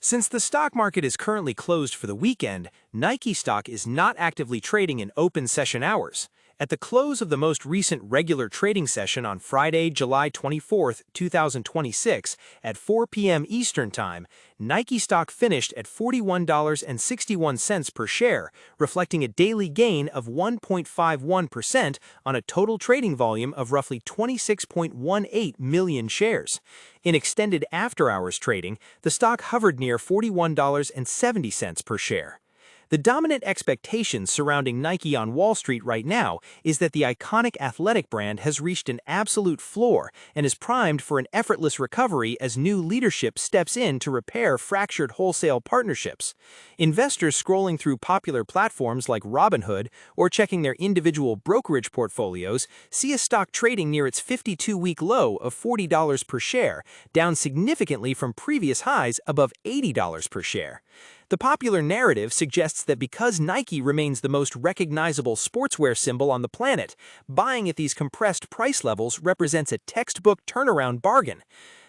Since the stock market is currently closed for the weekend, Nike stock is not actively trading in open session hours. At the close of the most recent regular trading session on Friday, July 24, 2026, at 4 p.m. Eastern Time, Nike stock finished at $41.61 per share, reflecting a daily gain of 1.51% on a total trading volume of roughly 26.18 million shares. In extended after-hours trading, the stock hovered near $41.70 per share. The dominant expectation surrounding Nike on Wall Street right now is that the iconic athletic brand has reached an absolute floor and is primed for an effortless recovery as new leadership steps in to repair fractured wholesale partnerships. Investors scrolling through popular platforms like Robinhood or checking their individual brokerage portfolios see a stock trading near its 52-week low of $40 per share, down significantly from previous highs above $80 per share. The popular narrative suggests that because Nike remains the most recognizable sportswear symbol on the planet, buying at these compressed price levels represents a textbook turnaround bargain.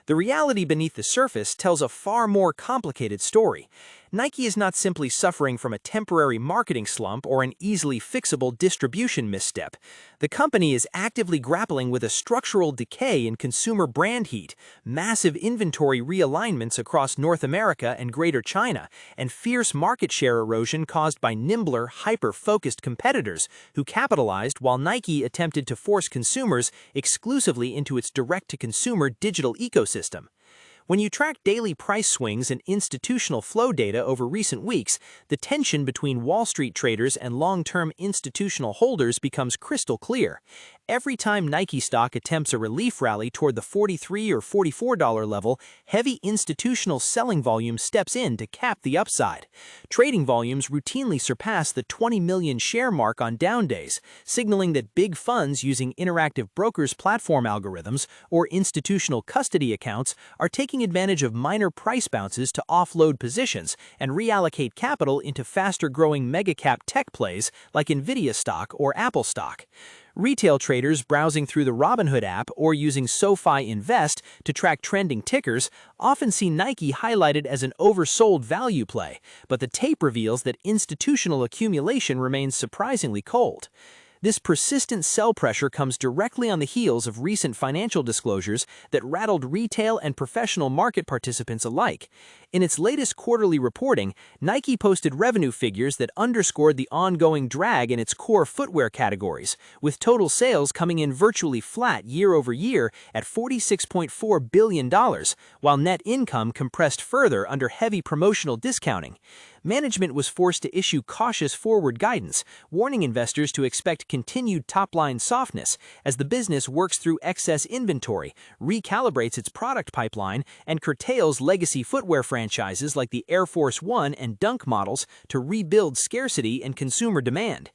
The reality beneath the surface tells a far more complicated story. Nike is not simply suffering from a temporary marketing slump or an easily fixable distribution misstep. The company is actively grappling with a structural decay in consumer brand heat, massive inventory realignments across North America and Greater China, and fierce market share erosion caused by nimbler, hyper-focused competitors who capitalized while Nike attempted to force consumers exclusively into its direct-to-consumer digital ecosystem. When you track daily price swings and institutional flow data over recent weeks, the tension between Wall Street traders and long-term institutional holders becomes crystal clear. Every time Nike stock attempts a relief rally toward the $43 or $44 level, heavy institutional selling volume steps in to cap the upside. Trading volumes routinely surpass the 20 million share mark on down days, signaling that big funds using interactive brokers platform algorithms or institutional custody accounts are taking advantage of minor price bounces to offload positions and reallocate capital into faster-growing mega-cap tech plays like Nvidia stock or Apple stock. Retail traders browsing through the Robinhood app or using SoFi Invest to track trending tickers often see Nike highlighted as an oversold value play, but the tape reveals that institutional accumulation remains surprisingly cold. This persistent sell pressure comes directly on the heels of recent financial disclosures that rattled retail and professional market participants alike. In its latest quarterly reporting, Nike posted revenue figures that underscored the ongoing drag in its core footwear categories, with total sales coming in virtually flat year over year at $46.4 billion, while net income compressed further under heavy promotional discounting. Management was forced to issue cautious forward guidance, warning investors to expect continued top-line softness as the business works through excess inventory, recalibrates its product pipeline, and curtails legacy footwear franchises like the Air Force One and Dunk models to rebuild scarcity and consumer demand.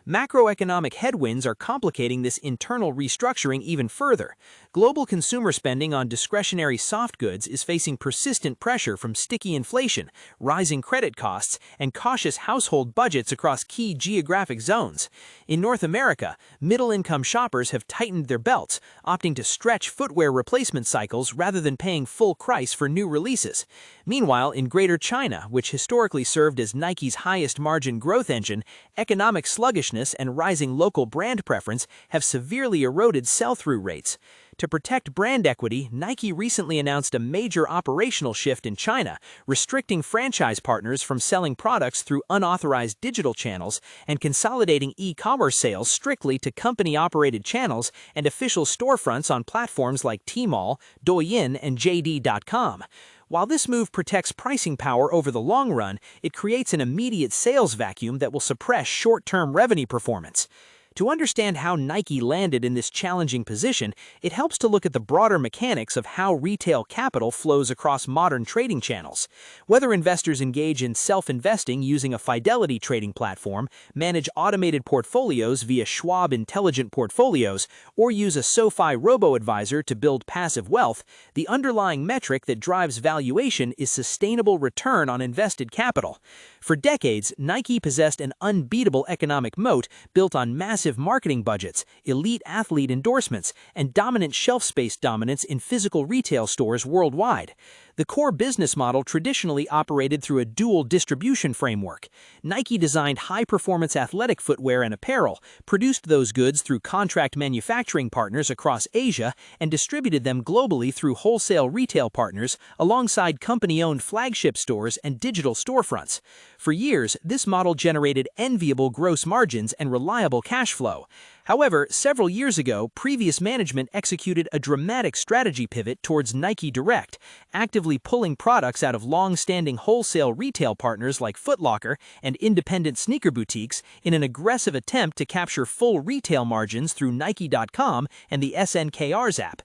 Macroeconomic headwinds are complicating this internal restructuring even further. Global consumer spending on discretionary soft goods is facing persistent pressure from sticky inflation, rising credit costs, and cautious household budgets across key geographic zones. In North America, middle-income shoppers have tightened their belts, opting to stretch footwear replacement cycles rather than paying full price for new releases. Meanwhile, in Greater China, which historically served as Nike's highest margin growth engine, economic sluggishness and rising local brand preference have severely eroded sell-through rates. To protect brand equity, Nike recently announced a major operational shift in China, restricting franchise partners from selling products through unauthorized digital channels and consolidating e-commerce sales strictly to company-operated channels and official storefronts on platforms like Tmall, Douyin, and JD.com. While this move protects pricing power over the long run, it creates an immediate sales vacuum that will suppress short-term revenue performance. To understand how Nike landed in this challenging position, it helps to look at the broader mechanics of how retail capital flows across modern trading channels. Whether investors engage in self-investing using a Fidelity trading platform, manage automated portfolios via Schwab Intelligent Portfolios, or use a SoFi robo-advisor to build passive wealth, the underlying metric that drives valuation is sustainable return on invested capital. For decades, Nike possessed an unbeatable economic moat built on massive marketing budgets, elite athlete endorsements, and dominant shelf space dominance in physical retail stores worldwide. The core business model traditionally operated through a dual distribution framework. Nike designed high-performance athletic footwear and apparel, produced those goods through contract manufacturing partners across Asia, and distributed them globally through wholesale retail partners alongside company-owned flagship stores and digital storefronts. For years, this model generated enviable gross margins and reliable cash flow. However, several years ago, previous management executed a dramatic strategy pivot towards Nike Direct, actively pulling products out of long-standing wholesale retail partners like Foot Locker and independent sneaker boutiques in an aggressive attempt to capture full retail margins through Nike.com and the SNKR's app.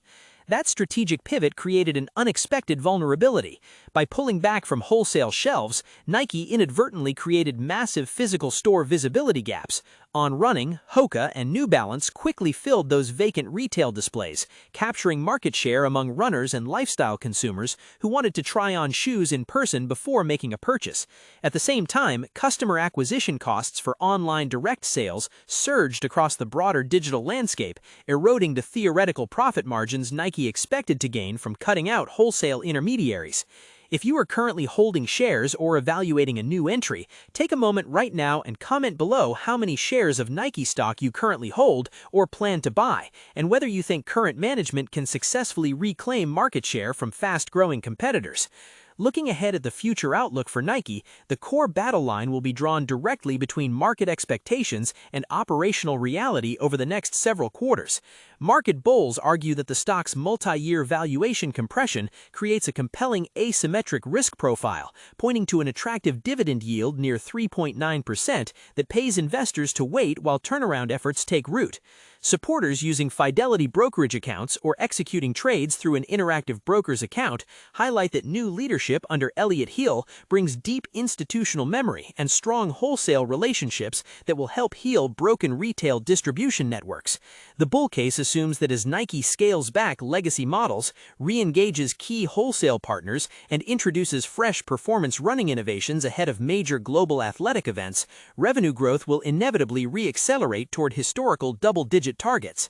That strategic pivot created an unexpected vulnerability. By pulling back from wholesale shelves, Nike inadvertently created massive physical store visibility gaps. On Running, Hoka, and New Balance quickly filled those vacant retail displays, capturing market share among runners and lifestyle consumers who wanted to try on shoes in person before making a purchase. At the same time, customer acquisition costs for online direct sales surged across the broader digital landscape, eroding the theoretical profit margins Nike expected to gain from cutting out wholesale intermediaries. If you are currently holding shares or evaluating a new entry, take a moment right now and comment below how many shares of Nike stock you currently hold or plan to buy, and whether you think current management can successfully reclaim market share from fast-growing competitors. Looking ahead at the future outlook for Nike, the core battle line will be drawn directly between market expectations and operational reality over the next several quarters. Market bulls argue that the stock's multi-year valuation compression creates a compelling asymmetric risk profile, pointing to an attractive dividend yield near 3.9% that pays investors to wait while turnaround efforts take root. Supporters using Fidelity brokerage accounts or executing trades through an Interactive Brokers account highlight that new leadership under Elliott Hill brings deep institutional memory and strong wholesale relationships that will help heal broken retail distribution networks. The bull case assumes that as Nike scales back legacy models, re-engages key wholesale partners, and introduces fresh performance running innovations ahead of major global athletic events, revenue growth will inevitably re-accelerate toward historical double-digit targets.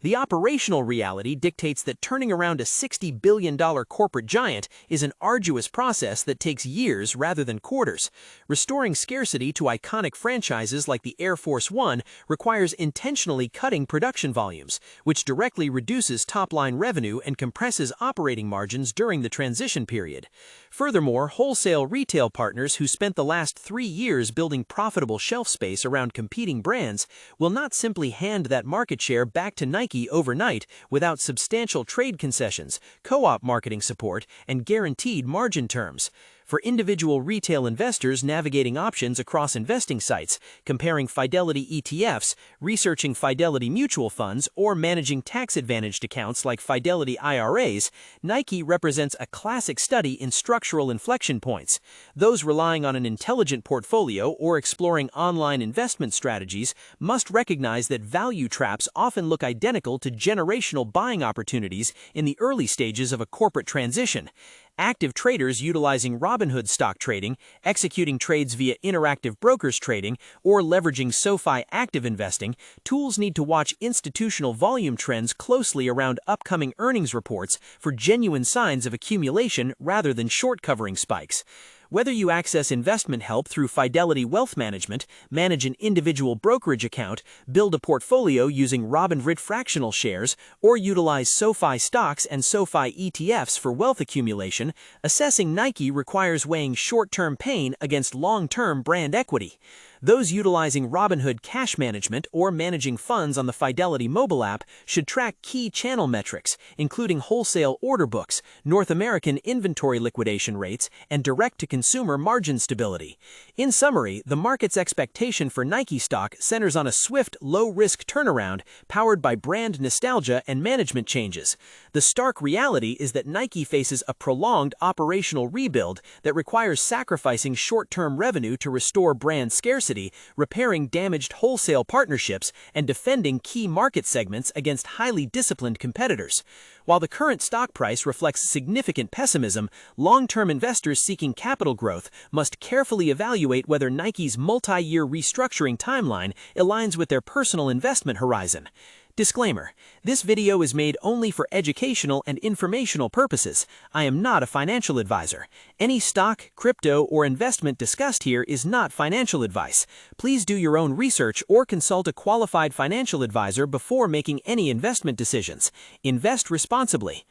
The operational reality dictates that turning around a $60 billion corporate giant is an arduous process that takes years rather than quarters. Restoring scarcity to iconic franchises like the Air Force One requires intentionally cutting production volumes, which directly reduces top-line revenue and compresses operating margins during the transition period. Furthermore, wholesale retail partners who spent the last 3 years building profitable shelf space around competing brands will not simply hand that market share back to Nike overnight without substantial trade concessions, co-op marketing support, and guaranteed margin terms. For individual retail investors navigating options across investing sites, comparing Fidelity ETFs, researching Fidelity mutual funds, or managing tax-advantaged accounts like Fidelity IRAs, Nike represents a classic study in structural inflection points. Those relying on an intelligent portfolio or exploring online investment strategies must recognize that value traps often look identical to generational buying opportunities in the early stages of a corporate transition. Active traders utilizing Robinhood stock trading, executing trades via Interactive Brokers trading, or leveraging SoFi active investing, tools need to watch institutional volume trends closely around upcoming earnings reports for genuine signs of accumulation rather than short-covering spikes. Whether you access investment help through Fidelity Wealth Management, manage an individual brokerage account, build a portfolio using Robinhood fractional shares, or utilize SoFi stocks and SoFi ETFs for wealth accumulation, assessing Nike requires weighing short-term pain against long-term brand equity. Those utilizing Robinhood Cash Management or managing funds on the Fidelity mobile app should track key channel metrics, including wholesale order books, North American inventory liquidation rates, and direct-to-consumer margin stability. In summary, the market's expectation for Nike stock centers on a swift, low-risk turnaround powered by brand nostalgia and management changes. The stark reality is that Nike faces a prolonged operational rebuild that requires sacrificing short-term revenue to restore brand scarcity, repairing damaged wholesale partnerships, and defending key market segments against highly disciplined competitors. While the current stock price reflects significant pessimism, long-term investors seeking capital growth must carefully evaluate whether Nike's multi-year restructuring timeline aligns with their personal investment horizon. Disclaimer: this video is made only for educational and informational purposes. I am not a financial advisor. Any stock, crypto, or investment discussed here is not financial advice. Please do your own research or consult a qualified financial advisor before making any investment decisions. Invest responsibly.